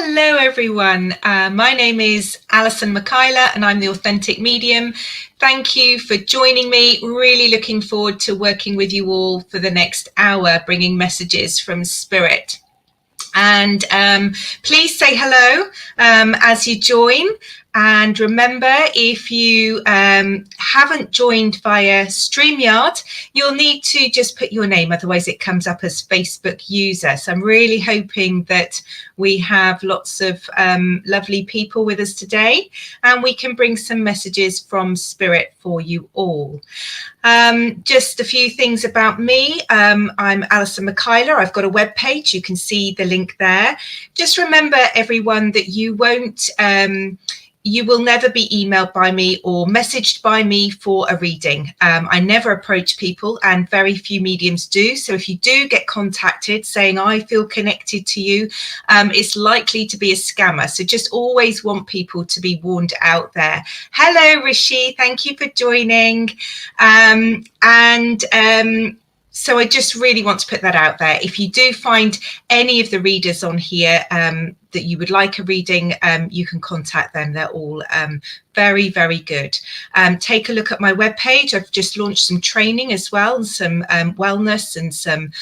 Hello everyone, my name is Alison Michaela and I'm the Authentic Medium. Thank you for joining me. Really looking forward to working with you all for the next hour, bringing messages from Spirit. And please say hello as you join. And remember, if you haven't joined via StreamYard, you'll need to just put your name, otherwise it comes up as Facebook user. So I'm really hoping that we have lots of lovely people with us today, and we can bring some messages from Spirit for you all. Just a few things about me. I'm Alison Michaela. I've got a webpage. You can see the link there. Just remember, everyone, that you will never be emailed by me or messaged by me for a reading. I never approach people, and very few mediums do. So if you do get contacted saying, I feel connected to you, it's likely to be a scammer. So just always want people to be warned out there. Hello, Rishi. Thank you for joining. So I just really want to put that out there. If you do find any of the readers on here that you would like a reading, you can contact them. They're all very, very good. Take a look at my webpage. I've just launched some training as well, and some wellness and some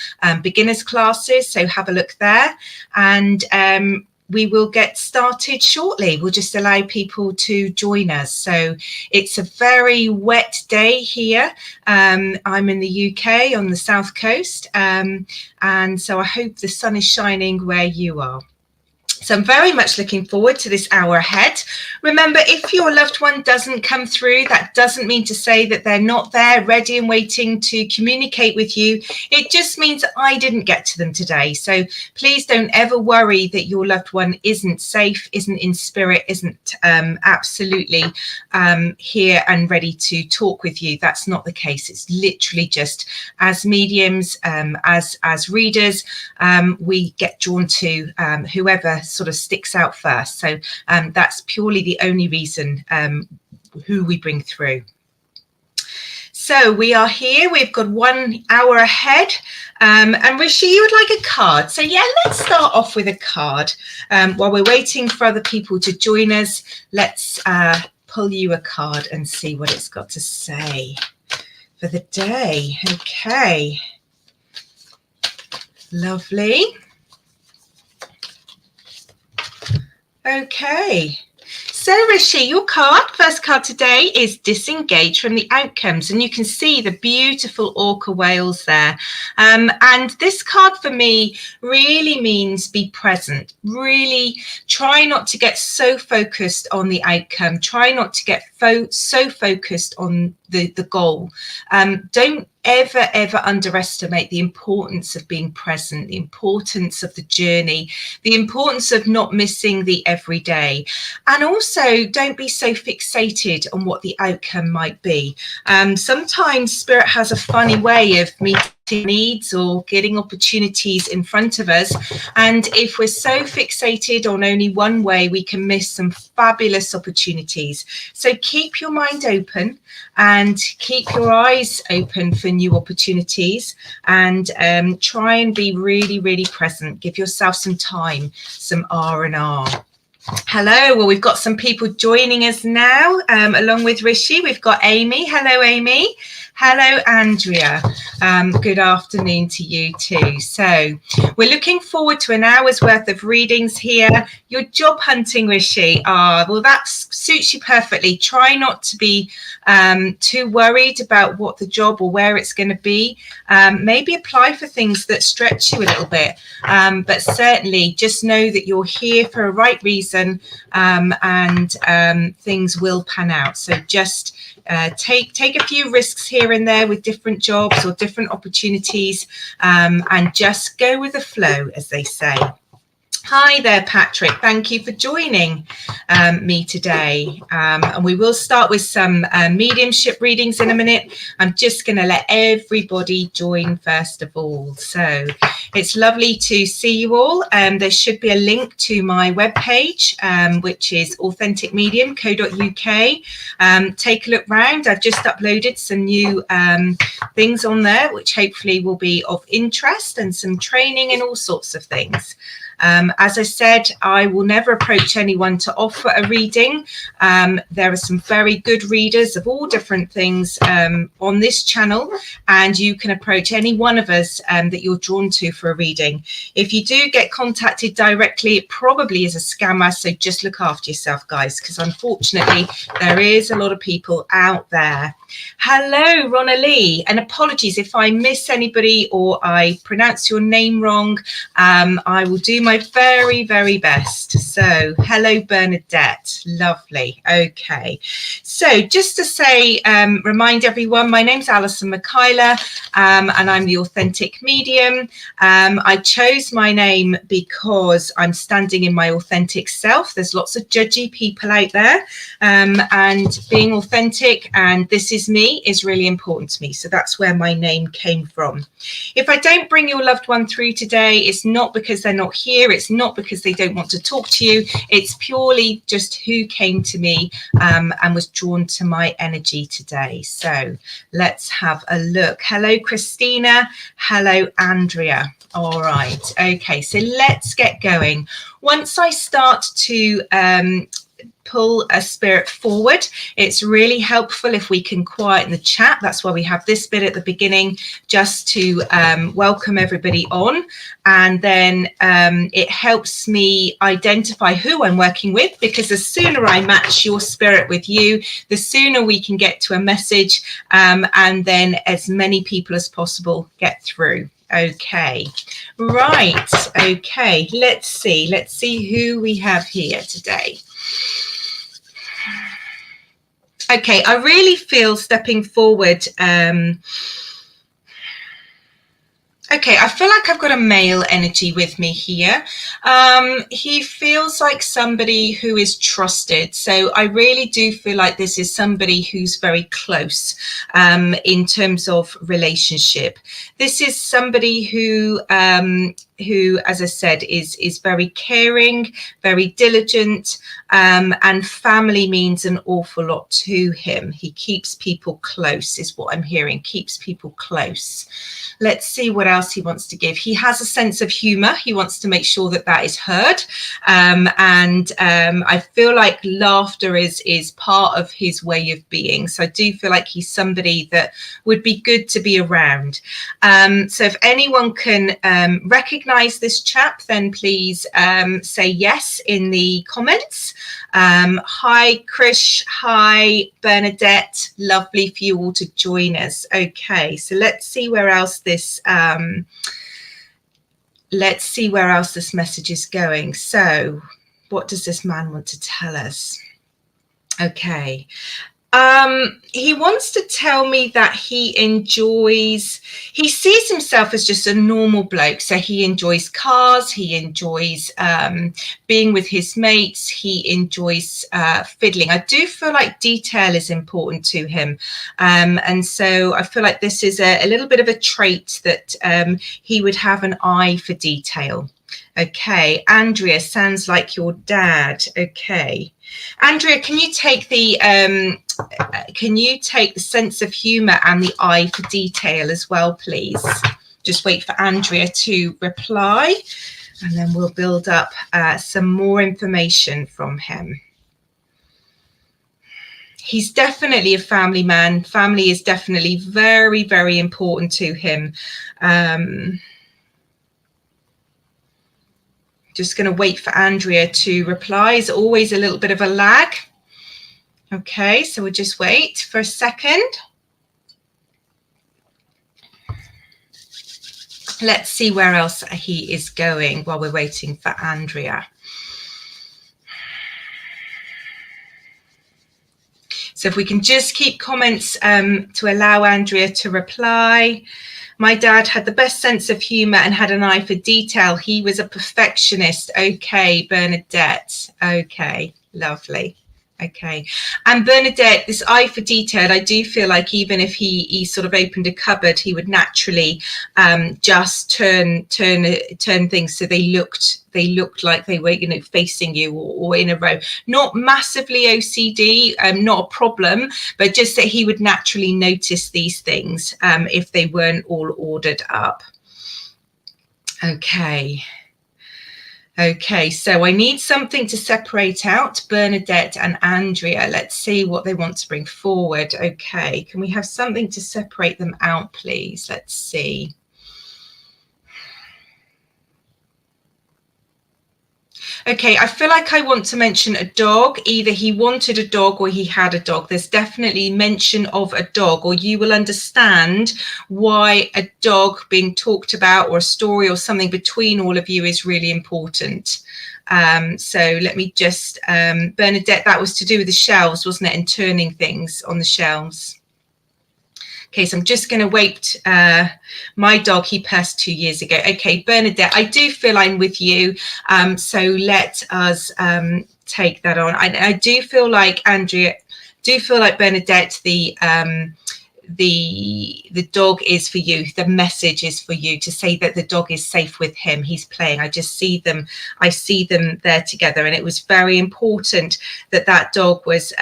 beginners classes. So have a look there. And we will get started shortly. We'll just allow people to join us. So it's a very wet day here. I'm in the UK on the south coast. And so I hope the sun is shining where you are. So I'm very much looking forward to this hour ahead. Remember, if your loved one doesn't come through, that doesn't mean to say that they're not there, ready and waiting to communicate with you. It just means I didn't get to them today. So please don't ever worry that your loved one isn't safe, isn't in spirit, isn't absolutely here and ready to talk with you. That's not the case. It's literally just as mediums, as readers, we get drawn to whoever sort of sticks out first. So that's purely the only reason who we bring through. So we are here. We've got 1 hour ahead. And Rishi, you would like a card. So yeah, let's start off with a card. While we're waiting for other people to join us, let's pull you a card and see what it's got to say for the day. Okay. Lovely. Okay, so Rishi, your card, first card today, is disengage from the outcomes, and you can see the beautiful orca whales there. And this card for me really means be present. Really try not to get so focused on the outcome. Try not to get so focused on the goal. Don't ever underestimate the importance of being present, the importance of the journey, the importance of not missing the everyday. And also don't be so fixated on what the outcome might be. Sometimes Spirit has a funny way of meeting needs or getting opportunities in front of us, and if we're so fixated on only one way, we can miss some fabulous opportunities. So keep your mind open and keep your eyes open for new opportunities, and try and be really present. Give yourself some time, some R&R. Hello, well, we've got some people joining us now, along with Rishi. We've got Amy. Hello, Amy. Hello, Andrea. Good afternoon to you too. So we're looking forward to an hour's worth of readings here. You're job hunting, Rishi. Well, that suits you perfectly. Try not to be too worried about what the job or where it's going to be. Maybe apply for things that stretch you a little bit. But certainly just know that you're here for a right reason, and things will pan out. So just take a few risks here and there with different jobs or different opportunities, and just go with the flow, as they say. Hi there, Patrick. Thank you for joining me today. And we will start with some mediumship readings in a minute. I'm just going to let everybody join first of all. So it's lovely to see you all. There should be a link to my webpage, which is authenticmedium.co.uk. Take a look round. I've just uploaded some new things on there, which hopefully will be of interest, and some training and all sorts of things. As I said, I will never approach anyone to offer a reading. There are some very good readers of all different things on this channel, and you can approach any one of us that you're drawn to for a reading. If you do get contacted directly, it probably is a scammer, so just look after yourself, guys, because unfortunately there is a lot of people out there. Hello, Ronna Lee, and apologies if I miss anybody or I pronounce your name wrong. I will do my very, very best. So hello, Bernadette. Lovely. Okay. So just to say, remind everyone, my name's Alison Michaela, and I'm the Authentic Medium. I chose my name because I'm standing in my authentic self. There's lots of judgy people out there, and being authentic and this is me is really important to me. So that's where my name came from. If I don't bring your loved one through today, it's not because they're not here. It's not because they don't want to talk to you. It's purely just who came to me and was drawn to my energy today. So let's have a look. Hello, Christina. Hello, Andrea. All right. Okay, so let's get going. Once I start to pull a spirit forward, it's really helpful if we can quieten the chat. That's why we have this bit at the beginning, just to welcome everybody on. And then it helps me identify who I'm working with, because the sooner I match your spirit with you, the sooner we can get to a message, and then as many people as possible get through. Okay, right. Okay, let's see who we have here today. Okay, I really feel stepping forward. Okay, I feel like I've got a male energy with me here. He feels like somebody who is trusted. So I really do feel like this is somebody who's very close in terms of relationship. This is somebody who, as I said, is very caring, very diligent, and family means an awful lot to him. He keeps people close, is what I'm hearing, keeps people close. Let's see what else he wants to give. He has a sense of humor. He wants to make sure that that is heard. I feel like laughter is part of his way of being. So I do feel like he's somebody that would be good to be around. So if anyone can recognize this chap, then please say yes in the comments. Hi, Krish. Hi, Bernadette. Lovely for you all to join us. Okay, so let's see where else this message is going. So what does this man want to tell us? Okay. He wants to tell me that he sees himself as just a normal bloke. So he enjoys cars, he enjoys being with his mates, he enjoys fiddling. I do feel like detail is important to him. And so I feel like this is a little bit of a trait that he would have an eye for detail. Okay, Andrea, sounds like your dad. Okay. Andrea, can you take the sense of humor and the eye for detail as well, please? Just wait for Andrea to reply, and then we'll build up some more information from him. He's definitely a family man. Family is definitely very, very important to him. Just going to wait for Andrea to reply. There's always a little bit of a lag. Okay, so we'll just wait for a second. Let's see where else he is going while we're waiting for Andrea. So if we can just keep comments to allow Andrea to reply. My dad had the best sense of humor and had an eye for detail. He was a perfectionist. Okay, Bernadette. Okay, lovely. Okay. And Bernadette, this eye for detail, I do feel like even if he sort of opened a cupboard, he would naturally just turn things so they looked like they were, you know, facing you or in a row. Not massively OCD, not a problem, but just that he would naturally notice these things if they weren't all ordered up. Okay. Okay, so I need something to separate out Bernadette and Andrea. Let's see what they want to bring forward. Okay, can we have something to separate them out, please? Let's see. Okay, I feel like I want to mention a dog. Either he wanted a dog or he had a dog. There's definitely mention of a dog, or you will understand why a dog being talked about, or a story or something between all of you, is really important. So let me just, Bernadette, that was to do with the shelves, wasn't it? And turning things on the shelves. Okay, so I'm just going to wait. My dog, he passed 2 years ago. Okay, Bernadette, I do feel I'm with you. So let us take that on. I do feel like, Andrea, do feel like Bernadette, the dog is for you. The message is for you, to say that the dog is safe with him. He's playing. I just see them. I see them there together, and it was very important that that dog was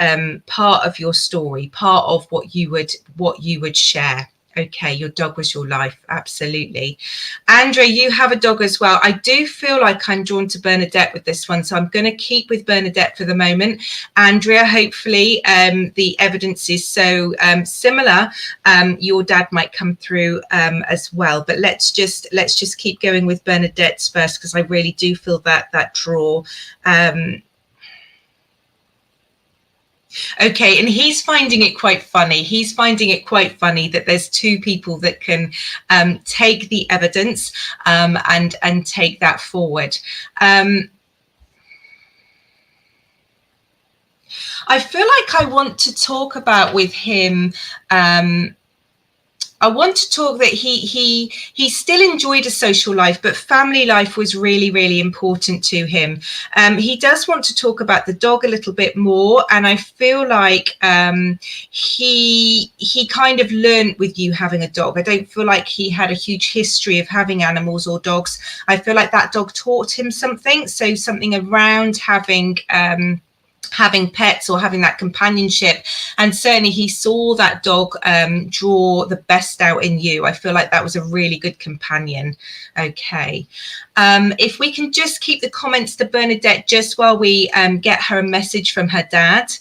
part of your story, part of what you would share. Okay, your dog was your life. Absolutely. Andrea, you have a dog as well. I do feel like I'm drawn to Bernadette with this one, so I'm going to keep with Bernadette for the moment. Andrea, hopefully the evidence is so similar, your dad might come through as well. But let's just keep going with Bernadette's first, because I really do feel that draw. Okay, and he's finding it quite funny. He's finding it quite funny that there's two people that can take the evidence and take that forward. I feel like I want to talk about with him. I want to talk that he still enjoyed a social life, but family life was really, really important to him. He does want to talk about the dog a little bit more, and I feel like he kind of learned with you having a dog. I don't feel like he had a huge history of having animals or dogs. I feel like that dog taught him something, so something around having pets or having that companionship, and certainly he saw that dog draw the best out in you. I feel like that was a really good companion. Okay, if we can just keep the comments to Bernadette just while we get her a message from her dad.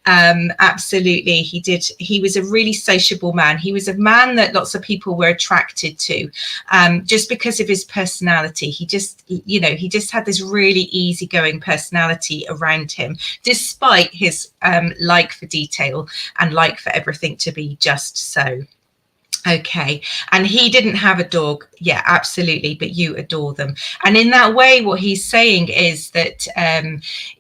Absolutely, he did. He was a really sociable man. He was a man that lots of people were attracted to, just because of his personality. He just had this really easygoing personality around him, despite his like for detail and like for everything to be just so. Okay, and he didn't have a dog. Yeah, absolutely, but you adore them. And in that way, what he's saying is that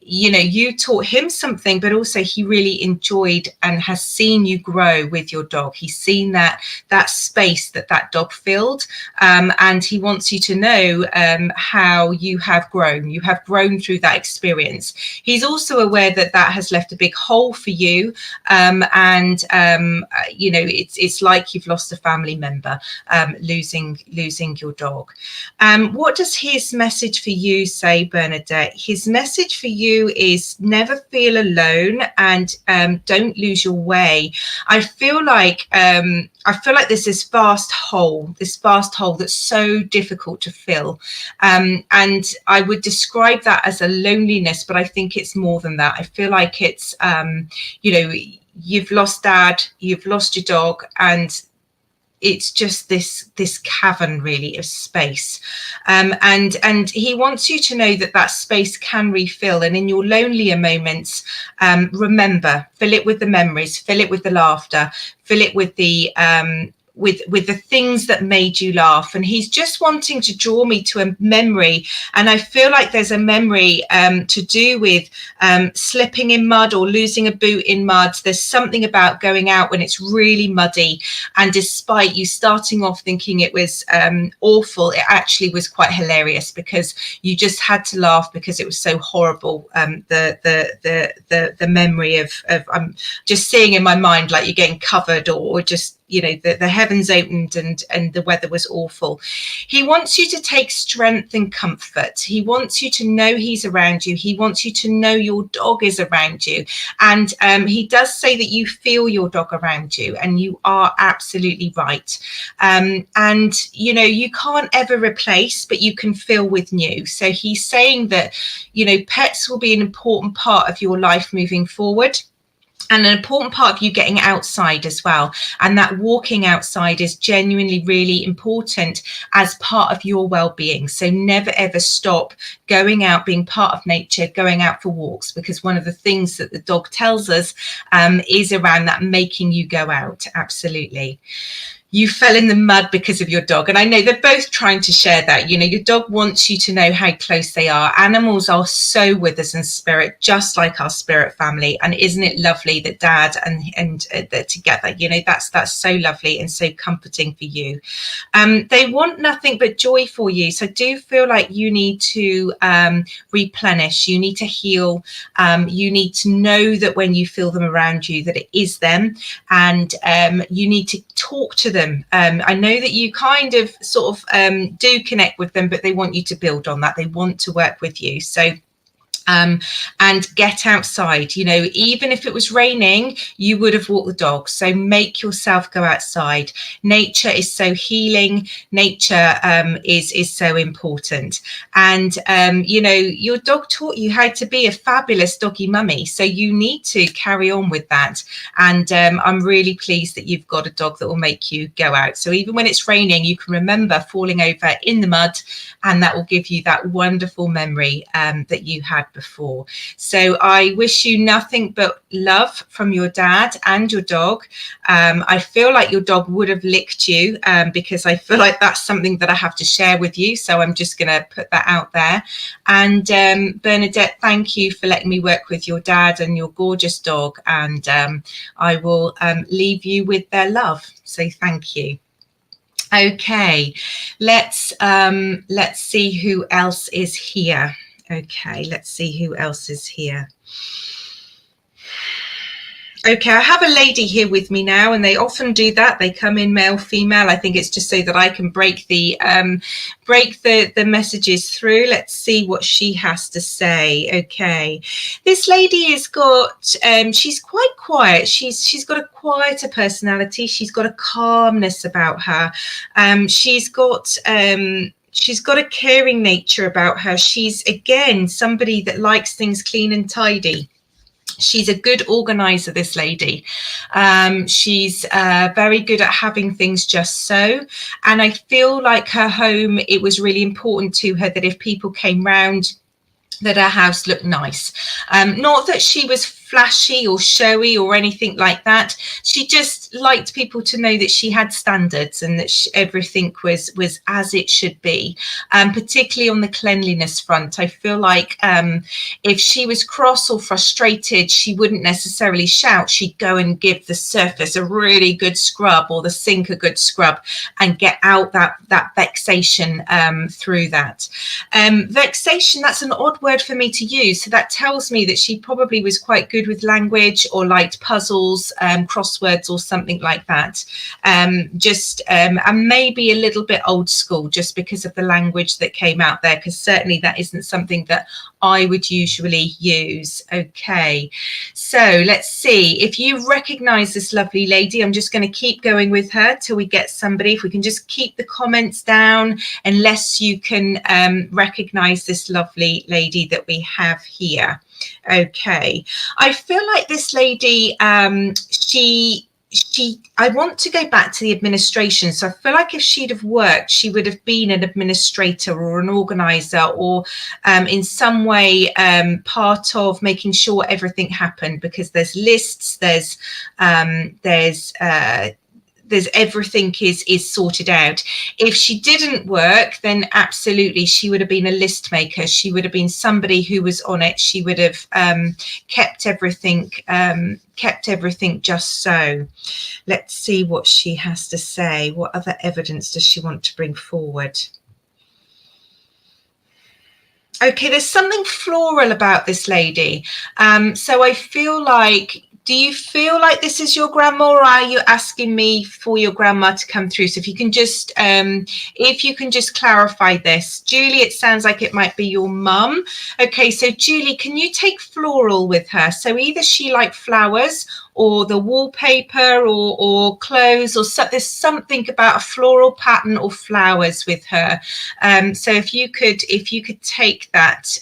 you taught him something, but also he really enjoyed and has seen you grow with your dog. He's seen that space that dog filled, and he wants you to know how you have grown. You have grown through that experience. He's also aware that has left a big hole for you, it's like you've lost a family member, losing your dog. What does his message for you say, Bernadette? His message for you is never feel alone, and don't lose your way. I feel like there's this vast hole that's so difficult to fill, and I would describe that as a loneliness, but I think it's more than that. I feel like it's you've lost dad, you've lost your dog, and it's just this cavern really of space, and he wants you to know that space can refill. And in your lonelier moments, remember, fill it with the memories, fill it with the laughter, fill it with the with the things that made you laugh. And he's just wanting to draw me to a memory, and I feel like there's a memory to do with slipping in mud or losing a boot in mud. There's something about going out when it's really muddy, and despite you starting off thinking it was awful, it actually was quite hilarious, because you just had to laugh because it was so horrible. The memory of I'm just seeing in my mind like you're getting covered or just you know, the heavens opened and the weather was awful. He wants you to take strength and comfort. He wants you to know he's around you. He wants you to know your dog is around you. And he does say that you feel your dog around you, and you are absolutely right. And, you know, you can't ever replace, but you can fill with new. So he's saying that, you know, pets will be an important part of your life moving forward, and an important part of you getting outside as well. And that walking outside is genuinely really important as part of your well-being. So never ever stop going out, being part of nature, going out for walks, because one of the things that the dog tells us is around that making you go out. Absolutely. You fell in the mud because of your dog. And I know they're both trying to share that. You know, your dog wants you to know how close they are. Animals are so with us in spirit, just like our spirit family. And isn't it lovely that Dad and they're together? You know, that's so lovely and so comforting for you. They want nothing but joy for you. So do feel like you need to replenish. You need to heal. You need to know that when you feel them around you, that it is them. And you need to talk to them. I know that you kind of sort of do connect with them, but they want you to build on that. They want to work with you. So and get outside. You know, even if it was raining, you would have walked the dog. So make yourself go outside. Nature is so healing. Nature is so important. And you know, your dog taught you how to be a fabulous doggy mummy, so you need to carry on with that. And I'm really pleased that you've got a dog that will make you go out. So even when it's raining, you can remember falling over in the mud, and that will give you that wonderful memory that you had before. So I wish you nothing but love from your dad and your dog. I feel like your dog would have licked you because I feel like that's something that I have to share with you. So I'm just going to put that out there. And Bernadette, thank you for letting me work with your dad and your gorgeous dog. And I will leave you with their love. So thank you. Okay, let's see who else is here. Okay, let's see who else is here. Okay, I have a lady here with me now, and they often do that. They come in male, female. I think it's just so that I can break the messages through. Let's see what she has to say. Okay, this lady has got she's quite quiet. She's got a quieter personality. She's got a calmness about her. She's got a caring nature about her. She's, again, somebody that likes things clean and tidy. She's a good organizer, this lady. She's very good at having things just so. And I feel like her home, it was really important to her that if people came round, that her house looked nice. Not that she was flashy or showy or anything like that. She just liked people to know that she had standards and that everything was as it should be, particularly on the cleanliness front. I feel like if she was cross or frustrated, she wouldn't necessarily shout. She'd go and give the surface a really good scrub, or the sink a good scrub, and get out that vexation through that. Vexation, that's an odd word for me to use. So that tells me that she probably was quite good with language, or liked puzzles, crosswords, or something like that. And maybe a little bit old school, just because of the language that came out there, because certainly that isn't something that I would usually use. Okay, so let's see if you recognize this lovely lady. I'm just going to keep going with her till we get somebody. If we can just keep the comments down, unless you can recognize this lovely lady that we have here. Okay, I feel like this lady, I want to go back to the administration. So I feel like if she'd have worked, she would have been an administrator or an organizer, or in some way part of making sure everything happened, because there's lists, there's everything is sorted out. If she didn't work, then absolutely she would have been a list maker. She would have been somebody who was on it. She would have kept everything just so. Let's see what she has to say. What other evidence does she want to bring forward? Okay, there's something floral about this lady. So I feel like Do you feel like this is your grandma, or are you asking me for your grandma to come through? So if you can just clarify this. Julie, it sounds like it might be your mum. Okay, so Julie, can you take floral with her? So either she likes flowers, or the wallpaper, or clothes, or there's something about a floral pattern or flowers with her. So if you could take that,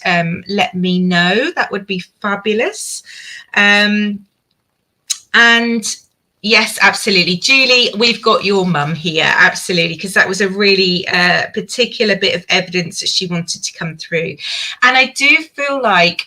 let me know. That would be fabulous. And yes, absolutely, Julie, we've got your mum here, absolutely, because that was a really particular bit of evidence that she wanted to come through. And I do feel like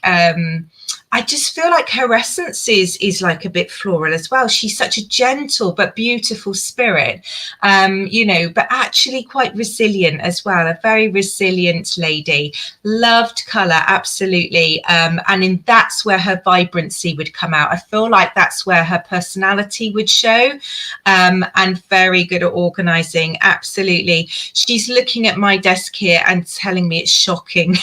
I just feel like her essence is like a bit floral as well. She's such a gentle but beautiful spirit, you know, but actually quite resilient as well. A very resilient lady. Loved colour, absolutely. And that's where her vibrancy would come out. I feel like that's where her personality would show, and very good at organising. Absolutely. She's looking at my desk here and telling me it's shocking.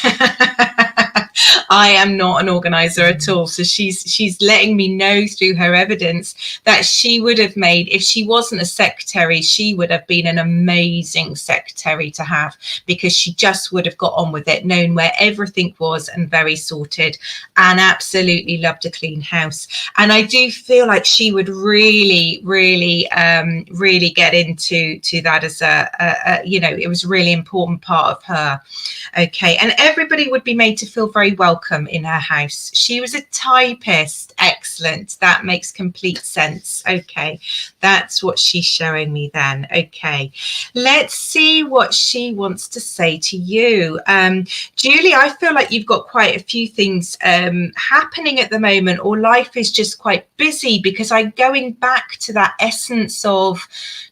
I am not an organizer at all. So she's letting me know through her evidence that she would have made, if she wasn't a secretary, she would have been an amazing secretary to have, because she just would have got on with it, known where everything was, and very sorted, and absolutely loved a clean house. And I do feel like she would really get into that as a you know, it was a really important part of her. Okay, and everybody would be made to feel very welcome in her house. She was a typist. Excellent. That makes complete sense. Okay, that's what she's showing me then. Okay, let's see what she wants to say to you. Julie, I feel like you've got quite a few things happening at the moment, or life is just quite busy, because I'm going back to that essence of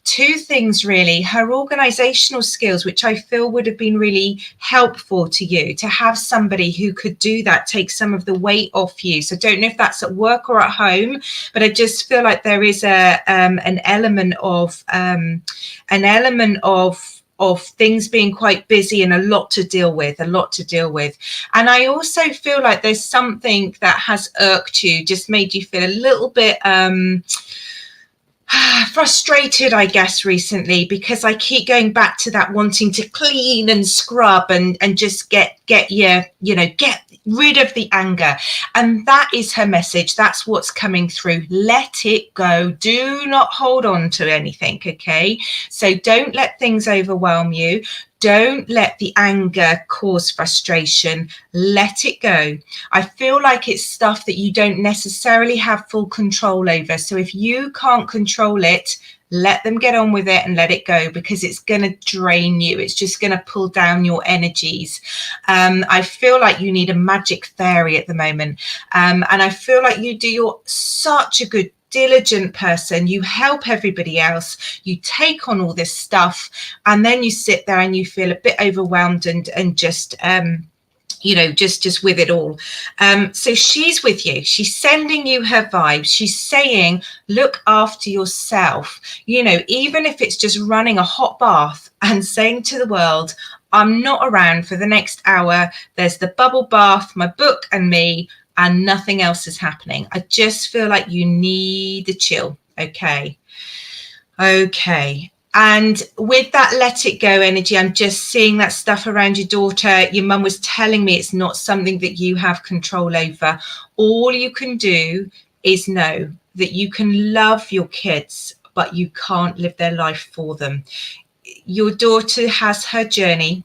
two things really. Her organizational skills, which I feel would have been really helpful to you, to have somebody who could do that, take some of the weight off you. So I don't know if that's at work or at home, but I just feel like there is an element of things being quite busy and a lot to deal with. And I also feel like there's something that has irked you, just made you feel a little bit frustrated, I guess, recently, because I keep going back to that wanting to clean and scrub and just get rid of the anger. And that is her message. That's what's coming through. Let it go. Do not hold on to anything. Okay, so don't let things overwhelm you. Don't let the anger cause frustration. Let it go. I feel like it's stuff that you don't necessarily have full control over. So if you can't control it, let them get on with it and let it go, because it's going to drain you. It's just going to pull down your energies. I feel like you need a magic fairy at the moment. And I feel like you're such a good, diligent person. You help everybody else, you take on all this stuff, and then you sit there and you feel a bit overwhelmed and just just with it all. So she's with you. She's sending you her vibes. She's saying, look after yourself. Even if it's just running a hot bath and saying to the world, I'm not around for the next hour. There's the bubble bath, my book and me, and nothing else is happening. I just feel like you need the chill. Okay. And with that let it go energy, I'm just seeing that stuff around your daughter. Your mum was telling me it's not something that you have control over. All you can do is know that you can love your kids, but you can't live their life for them. Your daughter has her journey.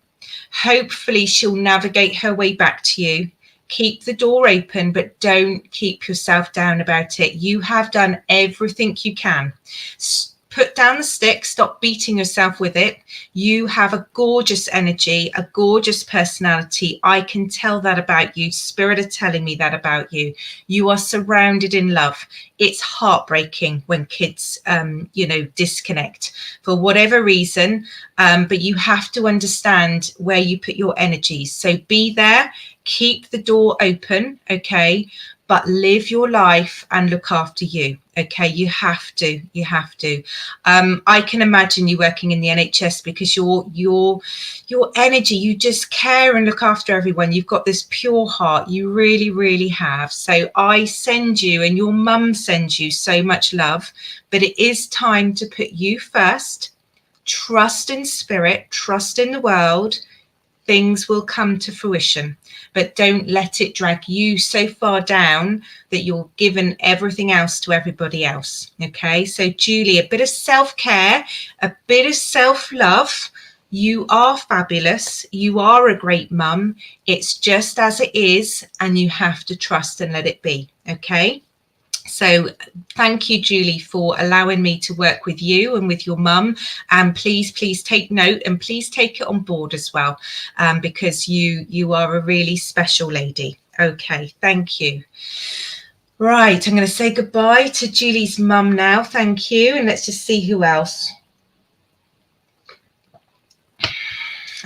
Hopefully she'll navigate her way back to you. Keep the door open, but don't keep yourself down about it. You have done everything you can. Put down the stick, stop beating yourself with it. You have a gorgeous energy, a gorgeous personality. I can tell that about you. Spirit are telling me that about you. You are surrounded in love. It's heartbreaking when kids, disconnect for whatever reason. But you have to understand where you put your energies. So be there, keep the door open, okay? But live your life and look after you. Okay, you have to. I can imagine you working in the NHS because your energy, you just care and look after everyone. You've got this pure heart. You really, really have. So I send you, and your mum sends you, so much love. But it is time to put you first. Trust in spirit, trust in the world. Things will come to fruition, but don't let it drag you so far down that you're giving everything else to everybody else. Okay, so Julie, a bit of self-care, a bit of self-love. You are fabulous. You are a great mum. It's just as it is, and you have to trust and let it be. Okay. So thank you, Julie, for allowing me to work with you and with your mum. And please take note, and please take it on board as well, because you are a really special lady. Okay, thank you. Right, I'm going to say goodbye to Julie's mum now. Thank you. And let's just see who else.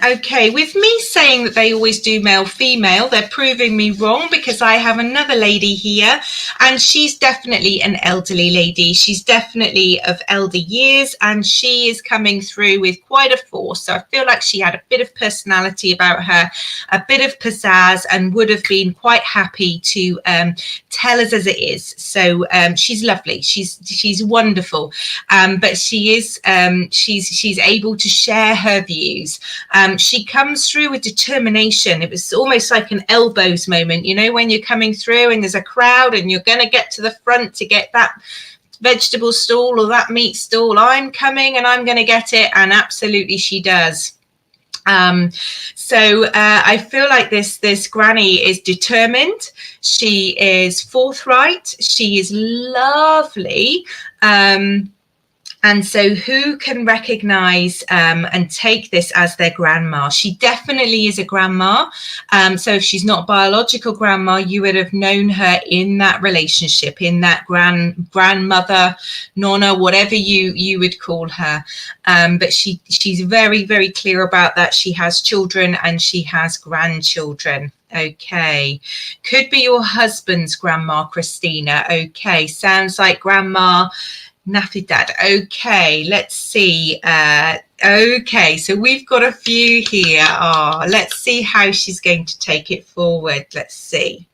Okay, with me saying that they always do male female, they're proving me wrong, because I have another lady here, and she's definitely an elderly lady. She's definitely of elder years, and she is coming through with quite a force. So I feel like she had a bit of personality about her, a bit of pizzazz, and would have been quite happy to tell us as it is. So she's lovely. She's wonderful, but she is she's able to share her views. She comes through with determination. It was almost like an elbows moment, you know, when you're coming through and there's a crowd and you're going to get to the front to get that vegetable stall or that meat stall. I'm coming and I'm going to get it. And absolutely she does. So I feel like this granny is determined. She is forthright. She is lovely. And so who can recognize and take this as their grandma? She definitely is a grandma. So if she's not biological grandma, you would have known her in that relationship, in that grandmother, nonna, whatever you would call her. But she's very, very clear about that. She has children and she has grandchildren. Okay, could be your husband's grandma, Christina. Okay, sounds like grandma Naffy Dad. Okay, let's see. Okay, so we've got a few here. Let's see how she's going to take it forward. Let's see.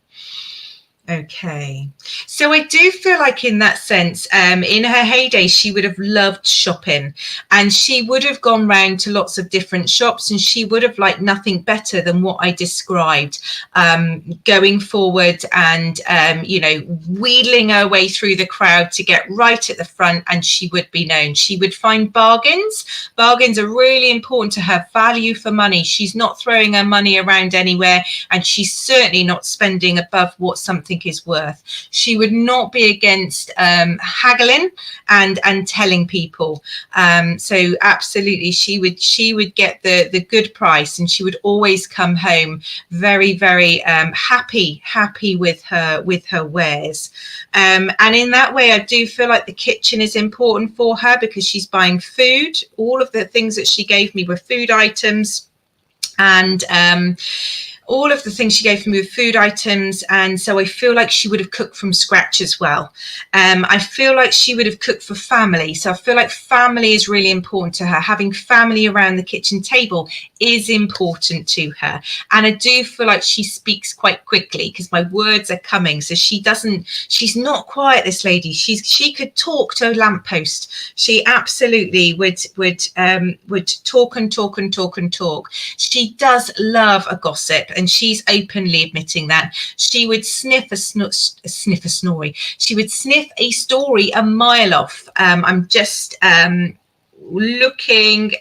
Okay, so I do feel like in that sense, in her heyday, she would have loved shopping, and she would have gone round to lots of different shops, and she would have liked nothing better than what I described, going forward and, you know, wheedling her way through the crowd to get right at the front, and she would be known. She would find bargains. Bargains are really important to her. Value for money. She's not throwing her money around anywhere, and she's certainly not spending above what something is worth. She would not be against haggling and telling people. So absolutely, she would get the good price, and she would always come home very, very happy with her wares. And in that way, I do feel like the kitchen is important for her, because she's buying food. All of the things that she gave me were food items, and all of the things she gave me were food items. And so I feel like she would have cooked from scratch as well. I feel like she would have cooked for family. So I feel like family is really important to her. Having family around the kitchen table is important to her. And I do feel like she speaks quite quickly, because my words are coming. So she's not quiet, this lady. She could talk to a lamppost. She absolutely would talk and talk and talk and talk. She does love a gossip, and she's openly admitting that. She would sniff a story. She would sniff a story a mile off. I'm just looking.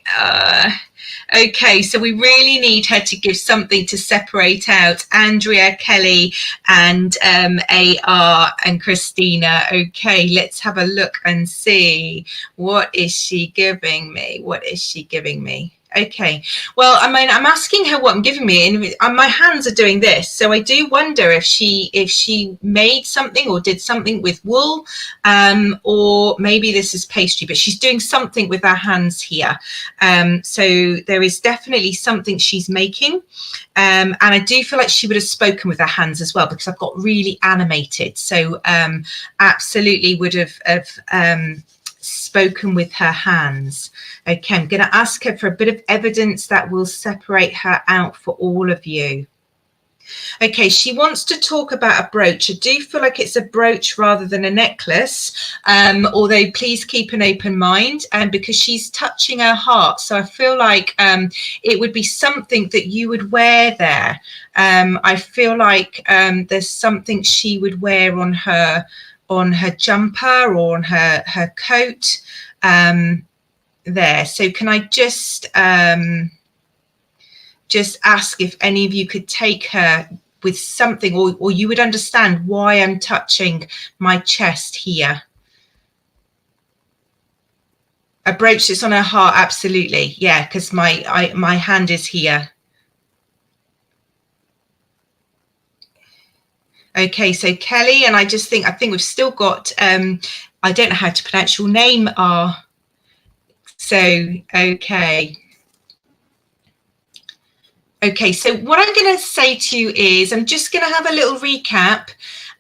Okay, so we really need her to give something to separate out Andrea, Kelly, and AR and Christina. Okay, let's have a look and see. What is she giving me? What is she giving me? Okay. Well, I mean, I'm asking her what I'm giving me, and my hands are doing this. So I do wonder if she made something or did something with wool, or maybe this is pastry, but she's doing something with her hands here. So there is definitely something she's making. And I do feel like she would have spoken with her hands as well, because I've got really animated. So absolutely would have spoken with her hands. Okay, I'm going to ask her for a bit of evidence that will separate her out for all of you. Okay, she wants to talk about a brooch. I do feel like it's a brooch rather than a necklace, although please keep an open mind, because she's touching her heart. So I feel like it would be something that you would wear there. I feel like there's something she would wear on her jumper or on her coat there. So can I just ask if any of you could take her with something, or you would understand why I'm touching my chest here. A brooch that's on her heart, absolutely. Yeah, because my hand is here. Okay, so Kelly, and I think we've still got, I don't know how to pronounce your name, so, okay. Okay, so what I'm going to say to you is I'm just going to have a little recap,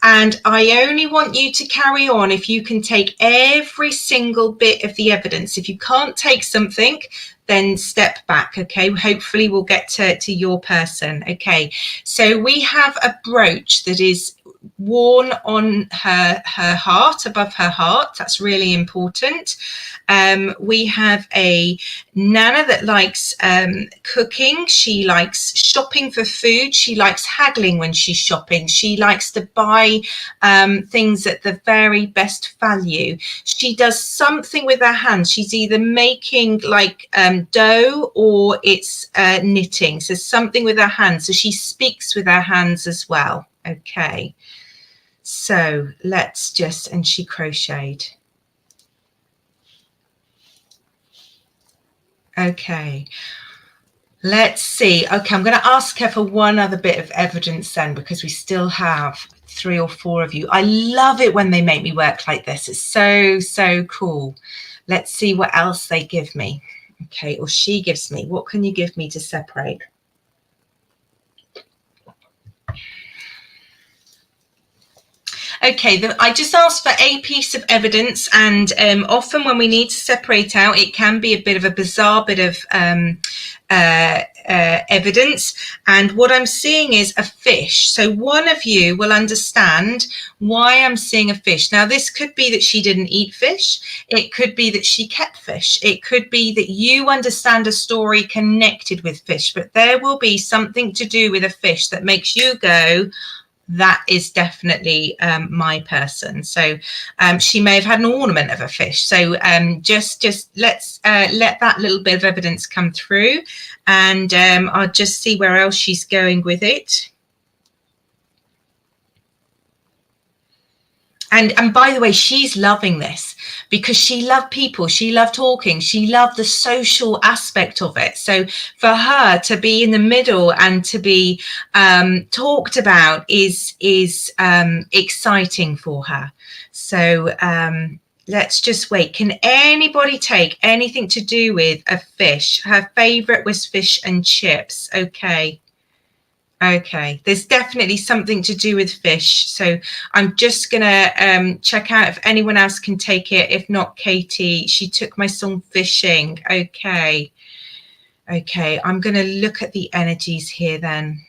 and I only want you to carry on if you can take every single bit of the evidence. If you can't take something, then step back, okay? Hopefully we'll get to your person, okay? So we have a brooch that is worn on her heart, above her heart. That's really important. We have a Nana that likes cooking. She likes shopping for food. She likes haggling when she's shopping. She likes to buy things at the very best value. She does something with her hands. She's either making like dough, or it's knitting. So something with her hands. So she speaks with her hands as well. Okay. So let's just, and she crocheted. Okay, let's see. Okay, I'm going to ask her for one other bit of evidence then, because we still have 3 or 4 of you. I love it when they make me work like this. It's so cool. Let's see what else they give me. Okay, or she gives me. What can you give me to separate? Okay, I just asked for a piece of evidence, and often when we need to separate out, it can be a bit of a bizarre bit of evidence. And what I'm seeing is a fish. So one of you will understand why I'm seeing a fish. Now, this could be that she didn't eat fish. It could be that she kept fish. It could be that you understand a story connected with fish, but there will be something to do with a fish that makes you go, that is definitely my person. So she may have had an ornament of a fish. So just let's let that little bit of evidence come through, and I'll just see where else she's going with it. And by the way, she's loving this because she loved people. She loved talking. She loved the social aspect of it. So for her to be in the middle and to be talked about is exciting for her. So let's just wait. Can anybody take anything to do with a fish? Her favorite was fish and chips. Okay. Okay, there's definitely something to do with fish. So I'm just going to check out if anyone else can take it. If not, Katie, she took my song Fishing. Okay. Okay, I'm going to look at the energies here then.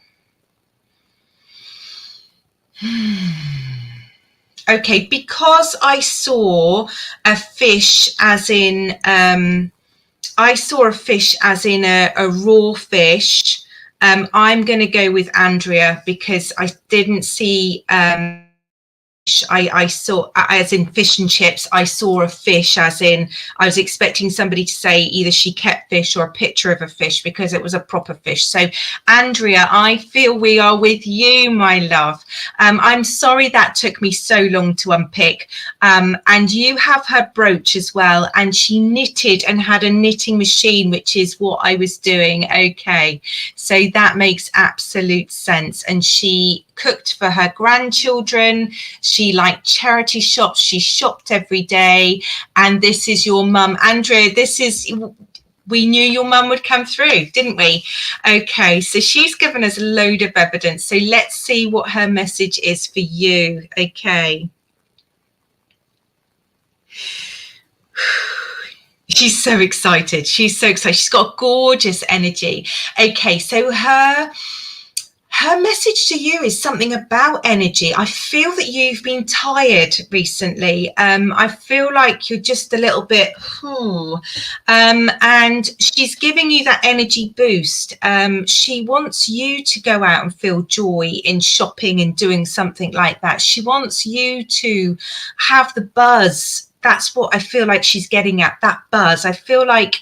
Okay, because I saw a fish as in, I saw a fish as in a raw fish. I'm going to go with Andrea because I didn't see I saw, as in fish and chips, I saw a fish, as in I was expecting somebody to say either she kept fish or a picture of a fish, because it was a proper fish. So Andrea, I feel we are with you, my love. I'm sorry that took me so long to unpick. And you have her brooch as well, and she knitted and had a knitting machine, which is what I was doing. Okay, so that makes absolute sense. And she cooked for her grandchildren. She liked charity shops. She shopped every day. And this is your mum, Andrea. We knew your mum would come through, didn't we? Okay, so she's given us a load of evidence. So let's see what her message is for you. Okay. She's so excited. She's so excited. She's got gorgeous energy. Okay, so her message to you is something about energy. I feel that you've been tired recently. I feel like you're just a little bit, and she's giving you that energy boost. She wants you to go out and feel joy in shopping and doing something like that. She wants you to have the buzz. That's what I feel like she's getting at, that buzz. I feel like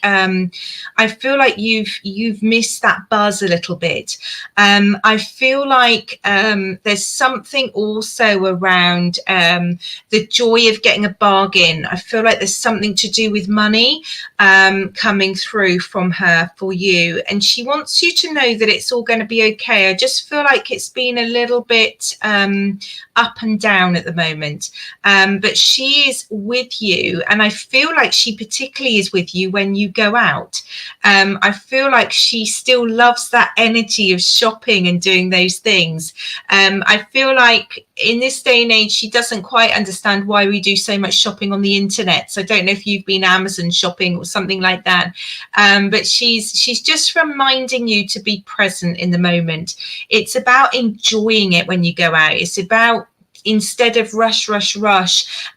you've missed that buzz a little bit. I feel like there's something also around the joy of getting a bargain. I feel like there's something to do with money coming through from her for you, and she wants you to know that it's all going to be okay. I just feel like it's been a little bit up and down at the moment, but she is with you, and I feel like she particularly is with you when you go out. I feel like she still loves that energy of shopping and doing those things. I feel like in this day and age, she doesn't quite understand why we do so much shopping on the internet. So I don't know if you've been Amazon shopping or something like that, but she's just reminding you to be present in the moment. It's about enjoying it when you go out. It's about, instead of rush,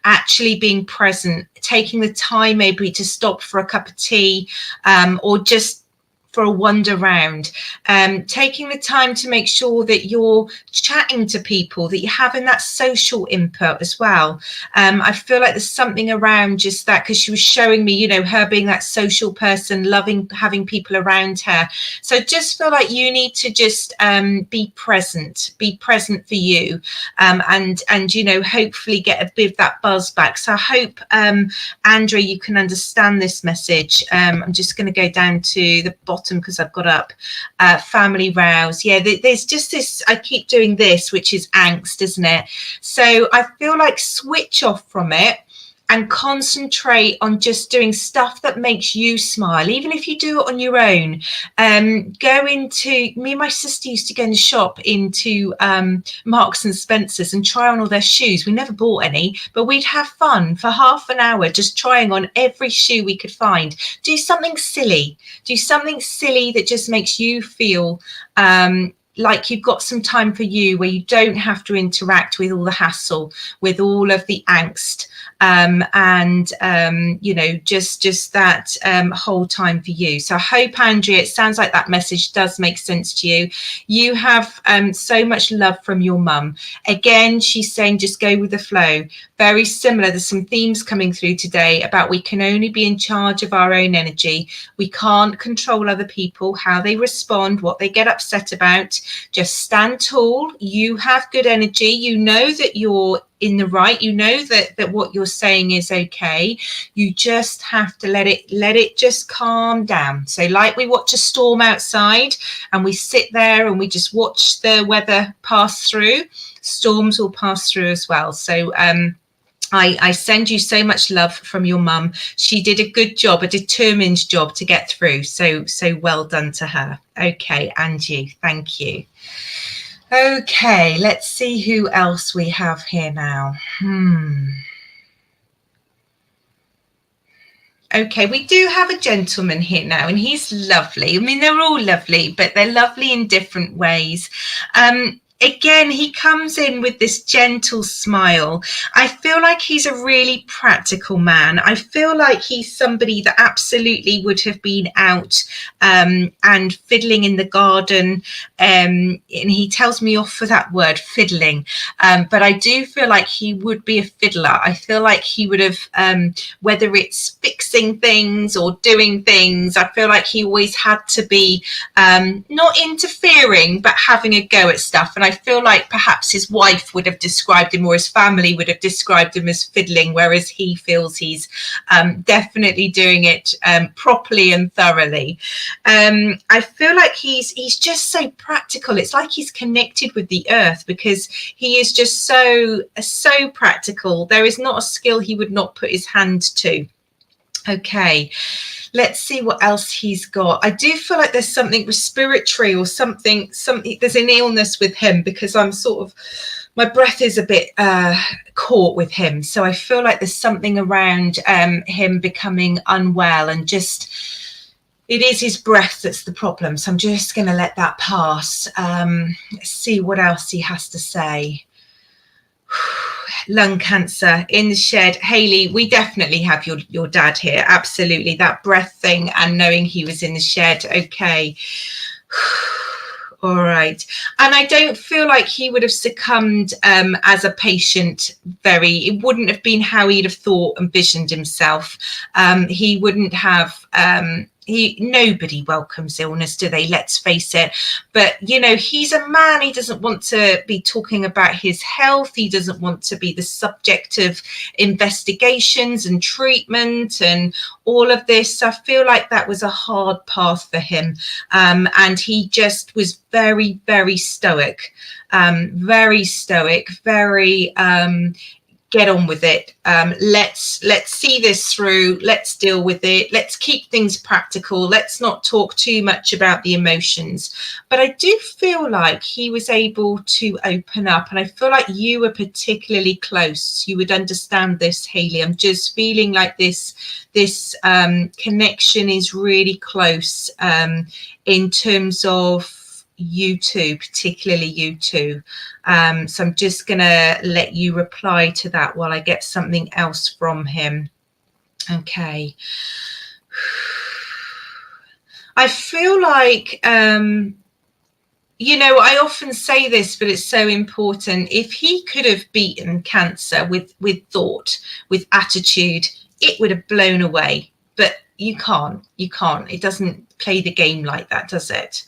actually being present, taking the time maybe to stop for a cup of tea, or just for a wander round, taking the time to make sure that you're chatting to people, that you're having that social input as well. I feel like there's something around just that, because she was showing me, her being that social person, loving having people around her. So just feel like you need to just be present for you, and hopefully get a bit of that buzz back. So I hope, Andrea, you can understand this message. I'm just going to go down to the bottom because I've got up family rows. Yeah, there's just this, I keep doing this, which is angst, isn't it? So I feel like switch off from it and concentrate on just doing stuff that makes you smile, even if you do it on your own. Go into, me and my sister used to go and shop into Marks and Spencer's and try on all their shoes. We never bought any, but we'd have fun for half an hour just trying on every shoe we could find. Do something silly that just makes you feel like you've got some time for you, where you don't have to interact with all the hassle, with all of the angst, just that whole time for you. So I hope, Andrea, it sounds like that message does make sense to you. You have so much love from your mum. Again, she's saying just go with the flow. Very similar. There's some themes coming through today about we can only be in charge of our own energy. We can't control other people, how they respond, what they get upset about. Just stand tall. You have good energy. You know that you're in the right. You know that what you're saying is okay. You just have to let it just calm down. So like we watch a storm outside and we sit there and we just watch the weather pass through, storms will pass through as well. So I send you so much love from your mum. She did a good job, a determined job to get through. So well done to her. Okay, and you, thank you. Okay, let's see who else we have here now. Okay, we do have a gentleman here now, and he's lovely. I mean, they're all lovely, but they're lovely in different ways. again, he comes in with this gentle smile. I feel like he's a really practical man. I feel like he's somebody that absolutely would have been out and fiddling in the garden. And he tells me off for that word, fiddling. But I do feel like he would be a fiddler. I feel like he would have, whether it's fixing things or doing things, I feel like he always had to be not interfering, but having a go at stuff. And I feel like perhaps his wife would have described him, or his family would have described him as fiddling, whereas he feels he's definitely doing it properly and thoroughly. I feel like he's just so practical. It's like he's connected with the earth, because he is just so practical. There is not a skill he would not put his hand to. Okay, let's see what else he's got. I do feel like there's something respiratory or something, there's an illness with him, because I'm sort of, my breath is a bit caught with him. So I feel like there's something around him becoming unwell, and just, it is his breath that's the problem. So I'm just going to let that pass. Let's see what else he has to say. Lung cancer in the shed. Hayley, we definitely have your dad here. Absolutely. That breath thing and knowing he was in the shed. Okay. All right. And I don't feel like he would have succumbed as a patient. It wouldn't have been how he'd have thought, envisioned himself. He wouldn't have, nobody welcomes illness, do they? Let's face it. But, you know, he's a man. He doesn't want to be talking about his health. He doesn't want to be the subject of investigations and treatment and all of this. I feel like that was a hard path for him. And he just was very, very stoic, very get on with it. Let's see this through. Let's deal with it. Let's keep things practical. Let's not talk too much about the emotions. But I do feel like he was able to open up, and I feel like you were particularly close. You would understand this, Hayley. I'm just feeling like this connection is really close in terms of you two, particularly you two. So I'm just going to let you reply to that while I get something else from him. Okay. I feel like, you know, I often say this, but it's so important. If he could have beaten cancer with thought, with attitude, it would have blown away. But you can't. It doesn't play the game like that, does it?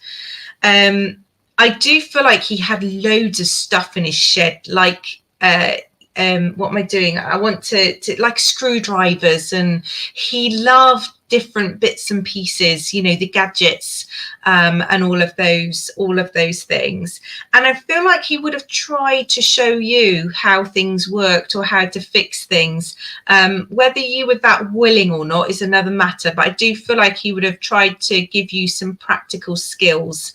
I do feel like he had loads of stuff in his shed, like what am I doing? I want to like screwdrivers, and he loved different bits and pieces, you know, the gadgets and all of those things. And I feel like he would have tried to show you how things worked or how to fix things. Whether you were that willing or not is another matter, but I do feel like he would have tried to give you some practical skills.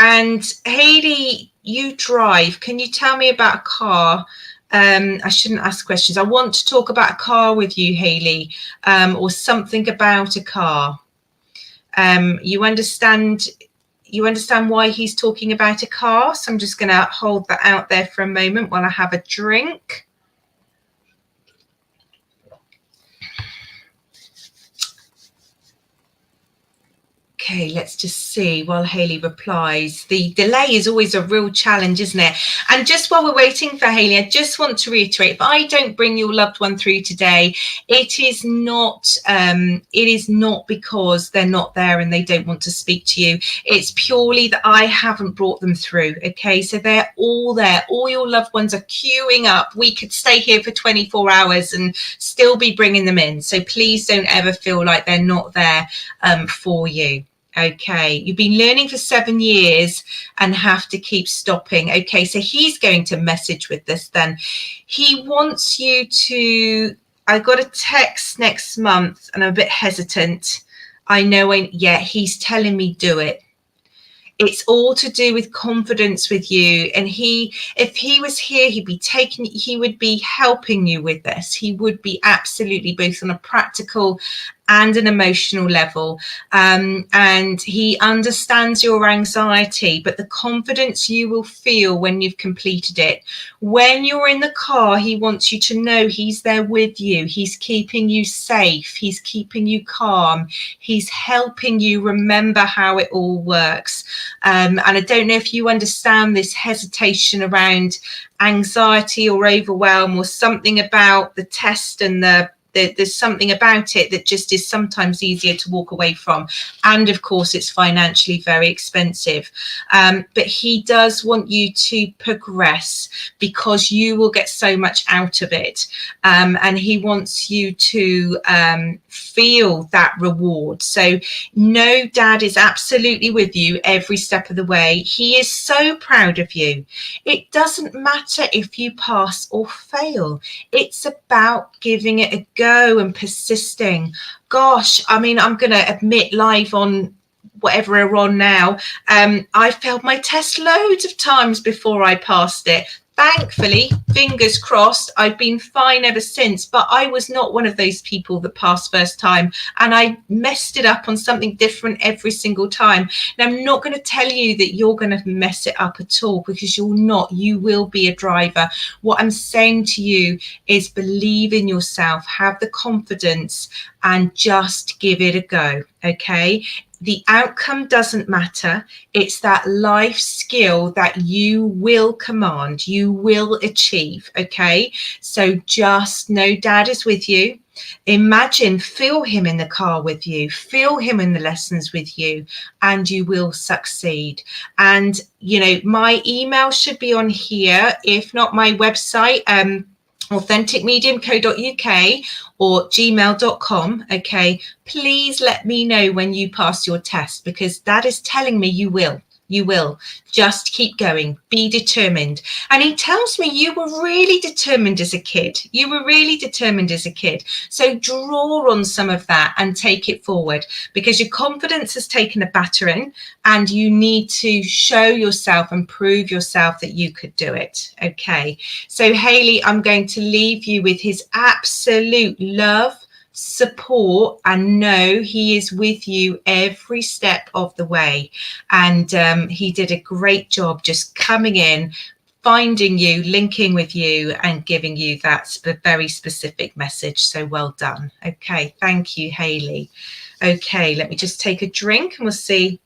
And Hayley, you drive. Can you tell me about a car? I shouldn't ask questions. I want to talk about a car with you, Hayley, or something about a car. You understand why he's talking about a car? So I'm just going to hold that out there for a moment while I have a drink. Okay, let's just see while Hayley replies. The delay is always a real challenge, isn't it? And just while we're waiting for Hayley, I just want to reiterate, if I don't bring your loved one through today, it is not because they're not there and they don't want to speak to you. It's purely that I haven't brought them through. Okay, so they're all there. All your loved ones are queuing up. We could stay here for 24 hours and still be bringing them in. So please don't ever feel like they're not there for you. Okay, you've been learning for 7 years and have to keep stopping. Okay, so he's going to message with this then. He wants you to, I got a text next month and I'm a bit hesitant. I know, yeah, he's telling me do it. It's all to do with confidence with you. And if he was here, he would be helping you with this. He would be absolutely, both on a practical and an emotional level. And he understands your anxiety, but the confidence you will feel when you've completed it. When you're in the car, he wants you to know he's there with you. He's keeping you safe. He's keeping you calm. He's helping you remember how it all works. And I don't know if you understand this hesitation around anxiety or overwhelm, or something about the test, and there's something about it that just is sometimes easier to walk away from. And of course, it's financially very expensive. But he does want you to progress, because you will get so much out of it. And he wants you to feel that reward. So no, Dad is absolutely with you every step of the way. He is so proud of you. It doesn't matter if you pass or fail. It's about giving it a go and persisting. Gosh, I mean, I'm going to admit live on whatever we're on now, I failed my test loads of times before I passed it. Thankfully, fingers crossed, I've been fine ever since, but I was not one of those people that passed first time, and I messed it up on something different every single time. Now, I'm not going to tell you that you're going to mess it up at all, because you're not. You will be a driver. What I'm saying to you is believe in yourself, have the confidence, and just give it a go, okay? The outcome doesn't matter. It's that life skill that you will command, you will achieve, okay? So just know Dad is with you. Imagine, feel him in the car with you, feel him in the lessons with you, and you will succeed. And, you know, my email should be on here, if not my website, authenticmedium.co.uk or gmail.com. okay, please let me know when you pass your test, because Dad is telling me you will. You will. Just keep going. Be determined. And he tells me you were really determined as a kid. You were really determined as a kid. So draw on some of that and take it forward, because your confidence has taken a battering, and you need to show yourself and prove yourself that you could do it. Okay. So Hayley, I'm going to leave you with his absolute love, support, and know he is with you every step of the way. And he did a great job just coming in, finding you, linking with you, and giving you that very specific message. So well done. Okay, thank you, Hayley. Okay, let me just take a drink and we'll see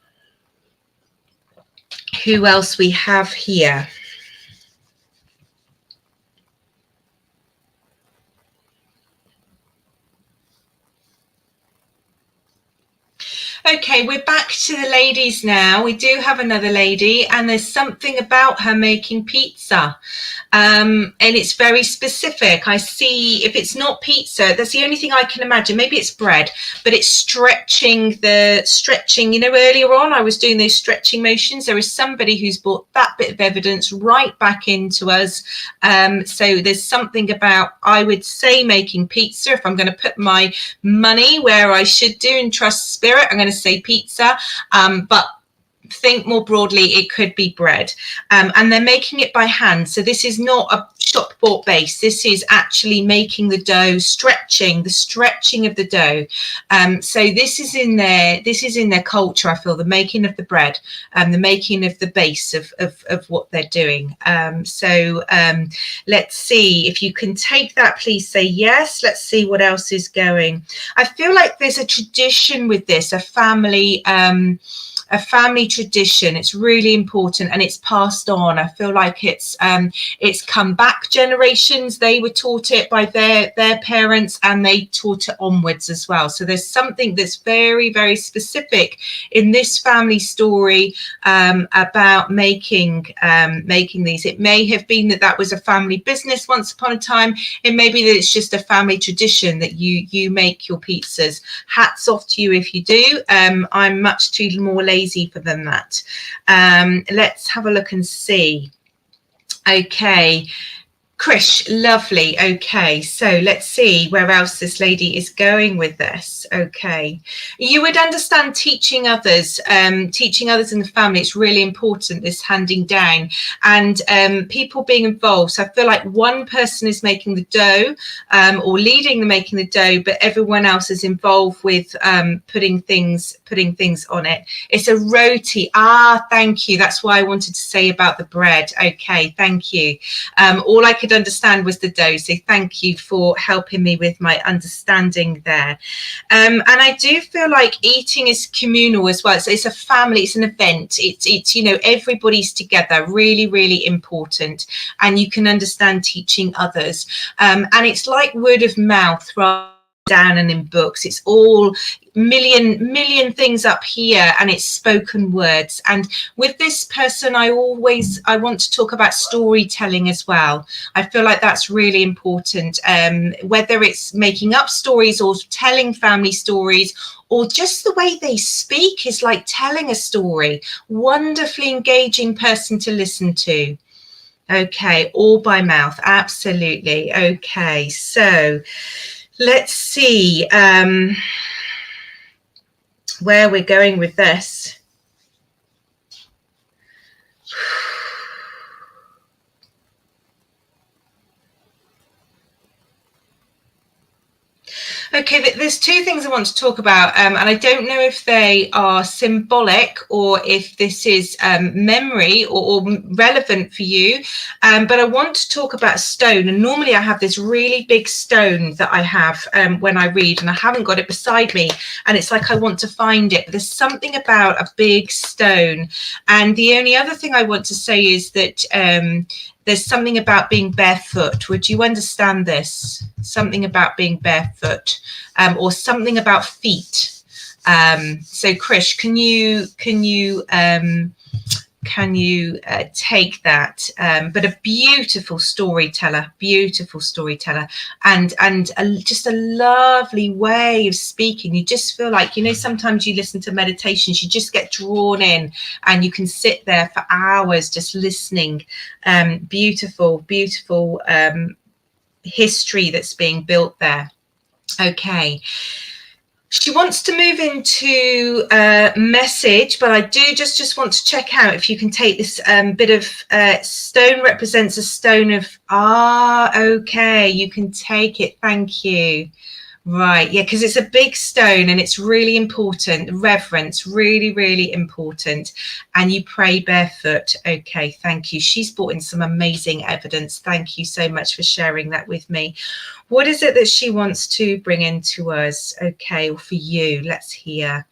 who else we have here. Okay, we're back to the ladies now. We do have another lady, and there's something about her making pizza. And it's very specific. I see, if it's not pizza, that's the only thing I can imagine. Maybe it's bread, but it's stretching, you know, earlier on I was doing those stretching motions. There is somebody who's brought that bit of evidence right back into us. So there's something about, I would say, making pizza. If I'm going to put my money where I should do and trust spirit, I'm going to say pizza. But think more broadly, it could be bread. And they're making it by hand. So this is not a shop bought base. This is actually making the dough, the stretching of the dough. So this is in their culture, I feel, the making of the bread and the making of the base of what they're doing. So let's see if you can take that, please say yes. Let's see what else is going. I feel like there's a tradition with this, a family tradition. It's really important, and it's passed on. I feel like it's come back generations. They were taught it by their parents, and they taught it onwards as well. So there's something that's very, very specific in this family story about making these. It may have been that was a family business once upon a time. It may be that it's just a family tradition that you make your pizzas. Hats off to you if you do. I'm much too more lazy for than that. Let's have a look and see. Okay, Krish, lovely. Okay, so let's see where else this lady is going with this. Okay, you would understand teaching others in the family. It's really important, this handing down and people being involved. So I feel like one person is making the dough or leading the making the dough, but everyone else is involved with putting things on it. It's a roti. Thank you. That's why I wanted to say about the bread. Okay, thank you. All I could understand was the dough, so thank you for helping me with my understanding there. And I do feel like eating is communal as well. So it's a family, it's an event, it's you know, everybody's together, really, really important, and you can understand teaching others, and it's like word of mouth rather down and in books. It's all million things up here, and it's spoken words. And with this person, I want to talk about storytelling as well. I feel like that's really important, whether it's making up stories or telling family stories, or just the way they speak is like telling a story. Wonderfully engaging person to listen to. Okay, all by mouth, absolutely. Okay, so let's see where we're going with this. Okay, there's two things I want to talk about, and I don't know if they are symbolic or if this is memory or relevant for you, but I want to talk about stone. And normally I have this really big stone that I have when I read, and I haven't got it beside me, and it's like I want to find it. But there's something about a big stone. And the only other thing I want to say is that there's something about being barefoot. Would you understand this? Something about being barefoot, or something about feet. So Krish, can you take that? But a beautiful storyteller, and just a lovely way of speaking. You just feel like, you know, sometimes you listen to meditations, you just get drawn in and you can sit there for hours just listening. Beautiful history that's being built there. Okay. She wants to move into message, but I do just want to check out if you can take this bit of stone. Represents a stone of, okay, you can take it. Thank you. Right, yeah, because it's a big stone and it's really important. Reverence, really, really important. And you pray barefoot. Okay, thank you. She's brought in some amazing evidence. Thank you so much for sharing that with me. What is it that she wants to bring into us? Okay, or for you, let's hear.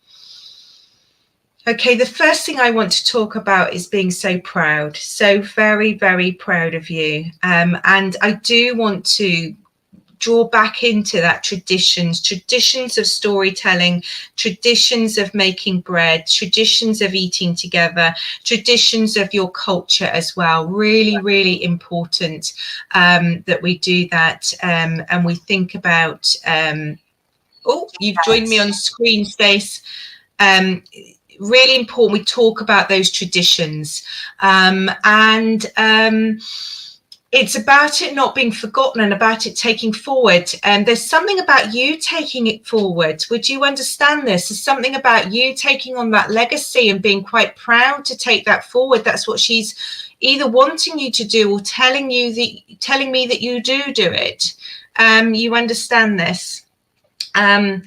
Okay, the first thing I want to talk about is being so proud. So very, very proud of you. And I do want to draw back into that traditions of storytelling, traditions of making bread, traditions of eating together, traditions of your culture as well. Really, really important that we do that, and we think about, you've joined me on screen, Stace. Really important we talk about those traditions, it's about it not being forgotten and about it taking forward. And there's something about you taking it forward. Would you understand this? There's something about you taking on that legacy and being quite proud to take that forward. That's what she's either wanting you to do or telling me that you do it. You understand this? And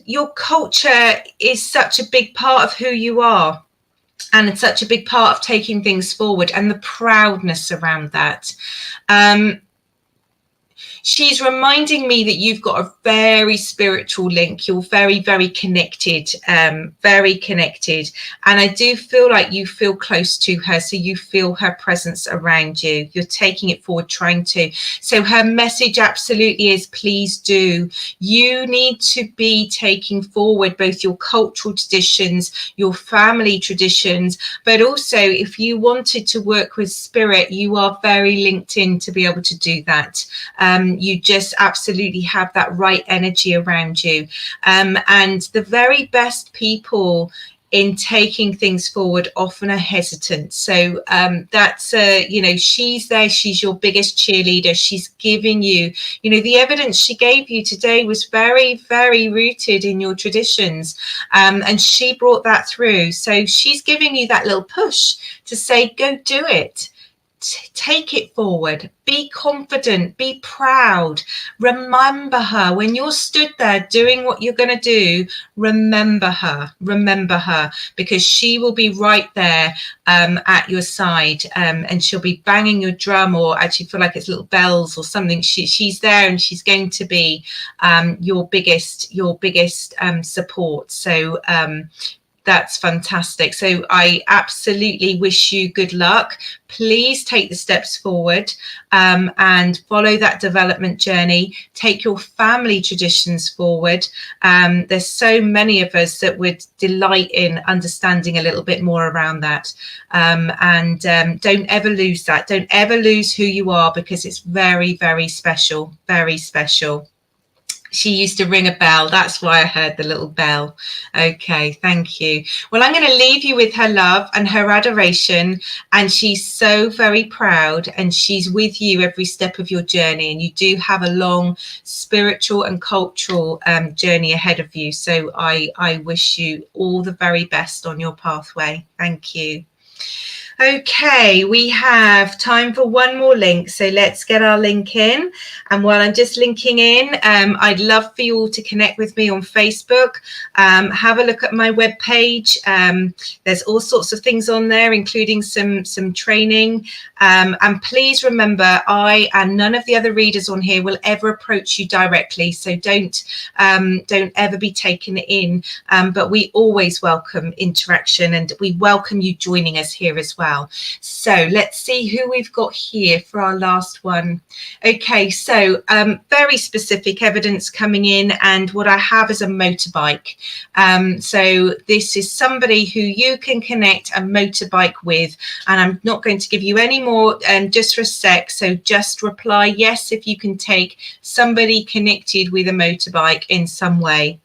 your culture is such a big part of who you are. And it's such a big part of taking things forward, and the proudness around that. She's reminding me that you've got a very spiritual link. You're very, very connected, And I do feel like you feel close to her. So you feel her presence around you. You're taking it forward, trying to. So her message absolutely is, please do. You need to be taking forward both your cultural traditions, your family traditions, but also if you wanted to work with spirit, you are very linked in to be able to do that. You just absolutely have that right energy around you. And the very best people in taking things forward often are hesitant. So that's, you know, she's there. She's your biggest cheerleader. She's giving you, you know, the evidence she gave you today was very, very rooted in your traditions. And she brought that through. So she's giving you that little push to say, go do it. Take it forward, be confident, be proud. Remember her when you're stood there doing what you're going to do. Remember her, because she will be right there at your side, and she'll be banging your drum, or actually feel like it's little bells or something. She's there, and she's going to be your biggest support. So that's fantastic. So I absolutely wish you good luck. Please take the steps forward and follow that development journey. Take your family traditions forward. There's so many of us that would delight in understanding a little bit more around that. And don't ever lose that. Don't ever lose who you are, because it's very, very special, very special. She used to ring a bell. That's why I heard the little bell. Okay, thank you. Well, I'm going to leave you with her love and her adoration. And she's so very proud, and she's with you every step of your journey. And you do have a long spiritual and cultural journey ahead of you. So I wish you all the very best on your pathway. Thank you. Okay, we have time for one more link, so let's get our link in. And while I'm just linking in, I'd love for you all to connect with me on Facebook. Have a look at my webpage. There's all sorts of things on there, including some training. And please remember, I and none of the other readers on here will ever approach you directly, so don't ever be taken in. But we always welcome interaction, and we welcome you joining us here as well. So let's see who we've got here for our last one. Okay, so very specific evidence coming in, and what I have is a motorbike. So this is somebody who you can connect a motorbike with, and I'm not going to give you any more just for a sec. So just reply yes if you can take somebody connected with a motorbike in some way.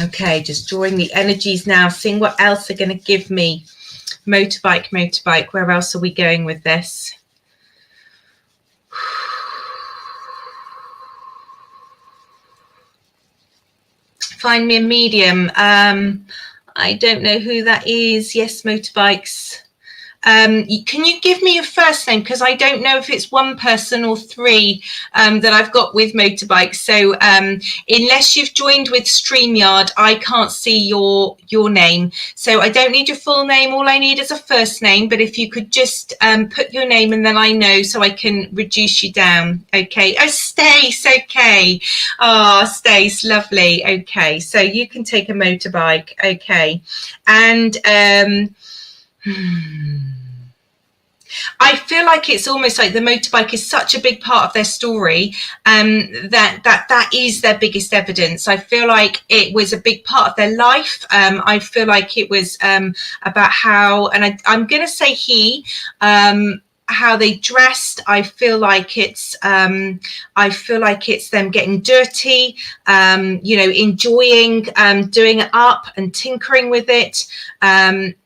Okay, just drawing the energies now, seeing what else they're going to give me. Motorbike. Where else are we going with this? Find me a medium. I don't know who that is. Yes, motorbikes. Can you give me your first name? Because I don't know if it's one person or three that I've got with motorbikes. So unless you've joined with StreamYard, I can't see your name. So I don't need your full name. All I need is a first name. But if you could just put your name, and then I know, so I can reduce you down. Okay. Oh, Stace. Okay. Oh, Stace. Lovely. Okay. So you can take a motorbike. Okay. And I feel like it's almost like the motorbike is such a big part of their story, that is their biggest evidence. I feel like it was a big part of their life. I feel like it was about how, and I'm going to say how they dressed. I feel like it's them getting dirty, enjoying doing it up and tinkering with it,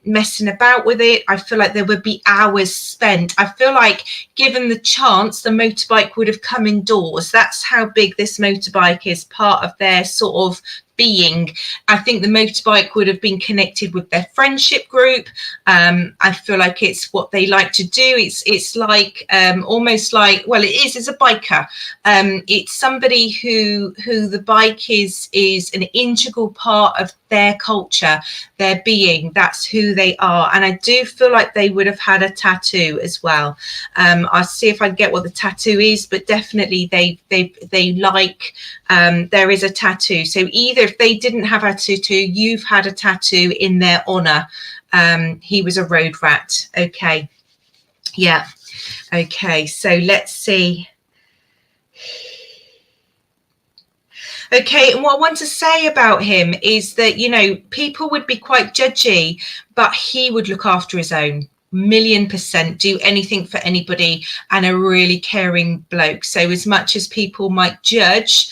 messing about with it. I feel like there would be hours spent. I feel like given the chance, the motorbike would have come indoors. That's how big this motorbike is, part of their sort of being. I think the motorbike would have been connected with their friendship group. I feel like it's what they like to do. It's like almost like, well, it's a biker. It's somebody who the bike is an integral part of their culture, their being. That's who they are. And I do feel like they would have had a tattoo as well. I'll see if I can get what the tattoo is, but definitely they like, there is a tattoo. So either if they didn't have a tattoo, you've had a tattoo in their honor. He was a road rat. Okay. Yeah. Okay. So let's see. Okay, and what I want to say about him is that, people would be quite judgy, but he would look after his own. 1,000,000% do anything for anybody, and a really caring bloke. So as much as people might judge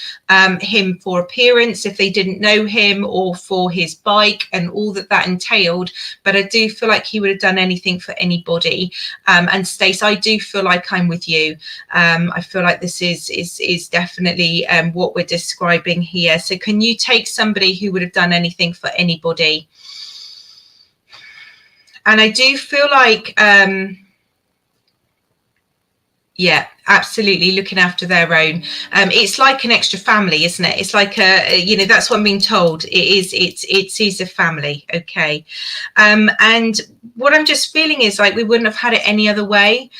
him for appearance if they didn't know him, or for his bike and all that entailed, but I do feel like he would have done anything for anybody. And Stace, I do feel like I'm with you. I feel like this is definitely what we're describing here. So can you take somebody who would have done anything for anybody? And I do feel like, yeah, absolutely, looking after their own. It's like an extra family, isn't it? It's like that's what I'm being told. It is a family, okay. And what I'm just feeling is like we wouldn't have had it any other way.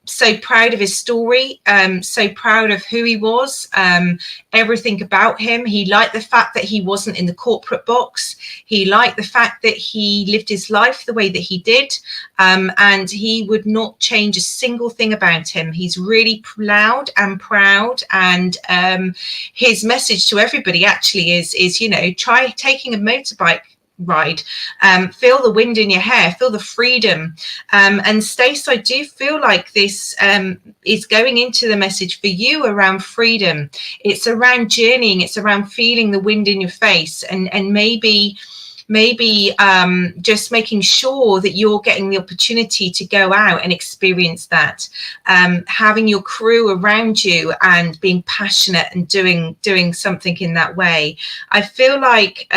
So proud of his story, so proud of who he was, everything about him. He liked the fact that he wasn't in the corporate box. He liked the fact that he lived his life the way that he did, and he would not change a single thing about him. He's really loud and proud, and his message to everybody actually is try taking a motorbike ride, feel the wind in your hair, feel the freedom. And Stace, I do feel like this is going into the message for you around freedom. It's around journeying, it's around feeling the wind in your face, and maybe just making sure that you're getting the opportunity to go out and experience that, having your crew around you and being passionate and doing something in that way. I feel like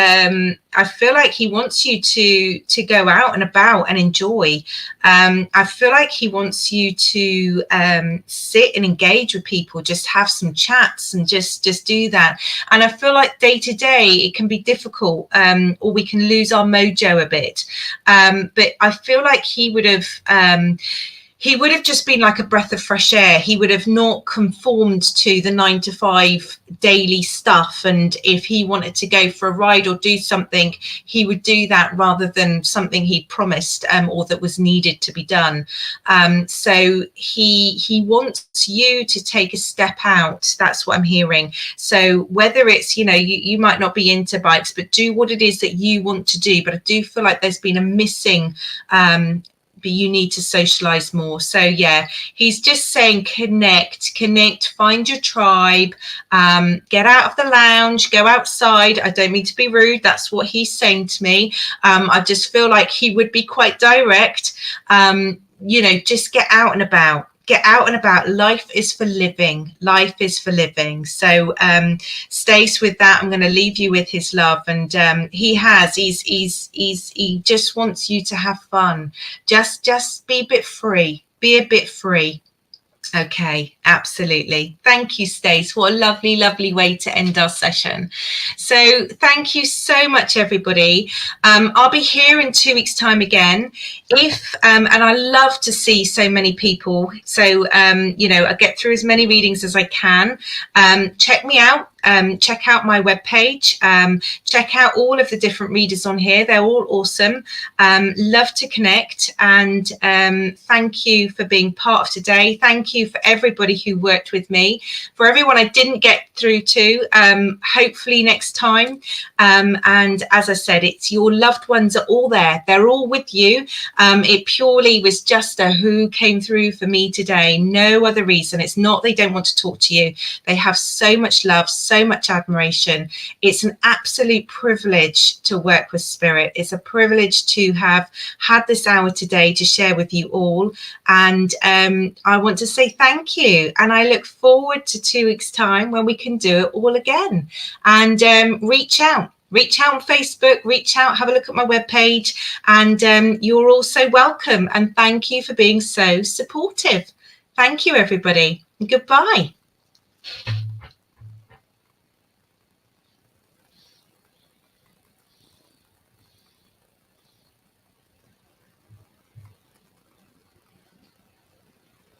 he wants you to go out and about and enjoy. I feel like he wants you to sit and engage with people, just have some chats and just do that. And I feel like day to day it can be difficult, or we can lose our mojo a bit. But I feel like he would have just been like a breath of fresh air. He would have not conformed to the 9-to-5 daily stuff. And if he wanted to go for a ride or do something, he would do that rather than something he promised, or that was needed to be done. So he wants you to take a step out. That's what I'm hearing. So whether it's, you might not be into bikes, but do what it is that you want to do. But I do feel like there's been a missing, but you need to socialize more. So yeah, he's just saying connect, find your tribe, get out of the lounge, go outside. I don't mean to be rude, that's what he's saying to me. I just feel like he would be quite direct. Just get out and about. Life is for living. So Stace, with that, I'm going to leave you with his love. And he just wants you to have fun. Just be a bit free. Okay, absolutely. Thank you, Stace. What a lovely, lovely way to end our session. So thank you so much, everybody. I'll be here in 2 weeks' time again. And I love to see so many people. So, I get through as many readings as I can. Check me out. Check out my webpage. Check out all of the different readers on here. They're all awesome. Love to connect. And thank you for being part of today. Thank you for everybody who worked with me. For everyone I didn't get through to, hopefully next time. And as I said, it's your loved ones are all there. They're all with you. It purely was just a who came through for me today. No other reason. It's not they don't want to talk to you. They have so much love, so much admiration. It's an absolute privilege to work with Spirit. It's a privilege to have had this hour today to share with you all. And I want to say thank you. And I look forward to 2 weeks' time when we can do it all again. And reach out on Facebook, reach out, have a look at my webpage, and you're also welcome. And thank you for being so supportive. Thank you, everybody. Goodbye.